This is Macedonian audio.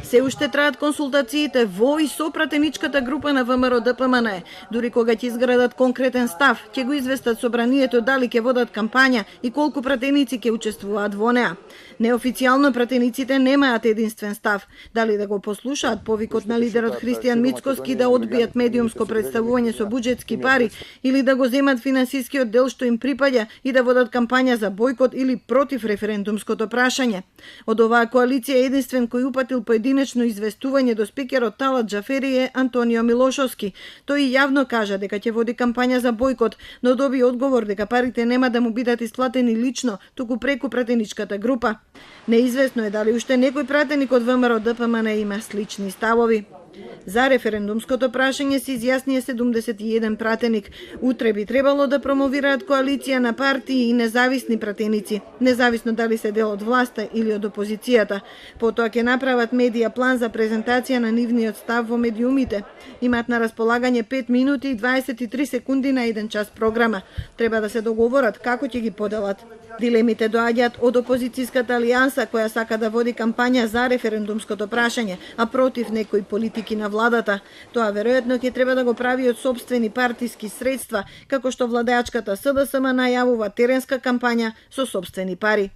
Се уште траат консултациите во и со пратеничката група на ВМРО-ДПМН. Дури кога ќе изградат конкретен став, ќе го известат собранието дали ќе водат кампања и колку пратеници ќе учествуваат во неа. Неофицијално пратениците немаат единствен став. Дали да го послушаат повикот на лидерот Христијан Мицкоски да одбијат медиумско представување со буџетски пари или да го земат финансискиот дел што им припаѓа и да водат кампања за бојкот или против референдумското прашање. Од оваа коалиција единствен кој упатил поединечно известување до спикерот Талат Џафери е Антонио Милошовски. Тој јавно кажа дека ќе води кампања за бојкот, но доби одговор дека парите нема да му бидат исплатени лично, туку преку пратеничката група. Неизвестно е дали уште некој пратеник од ВМРО-ДПМН има слични ставови. За референдумското прашање се изјаснија 71 пратеник. Утре би требало да промовираат коалиција на партии и независни пратеници, независно дали се дел од власта или од опозицијата. Потоа ќе направат медија план за презентација на нивниот став во медиумите. Имаат на располагање 5 минути и 23 секунди на 1 час програма. Треба да се договорат како ќе ги поделат. Дилемите доаѓаат од опозицијската алијанса која сака да води кампања за референдумското прашање, а против некои политики на владата. Тоа веројатно ќе треба да го прави од сопствени партиски средства, како што владеачката СДСМ најавува теренска кампања со сопствени пари.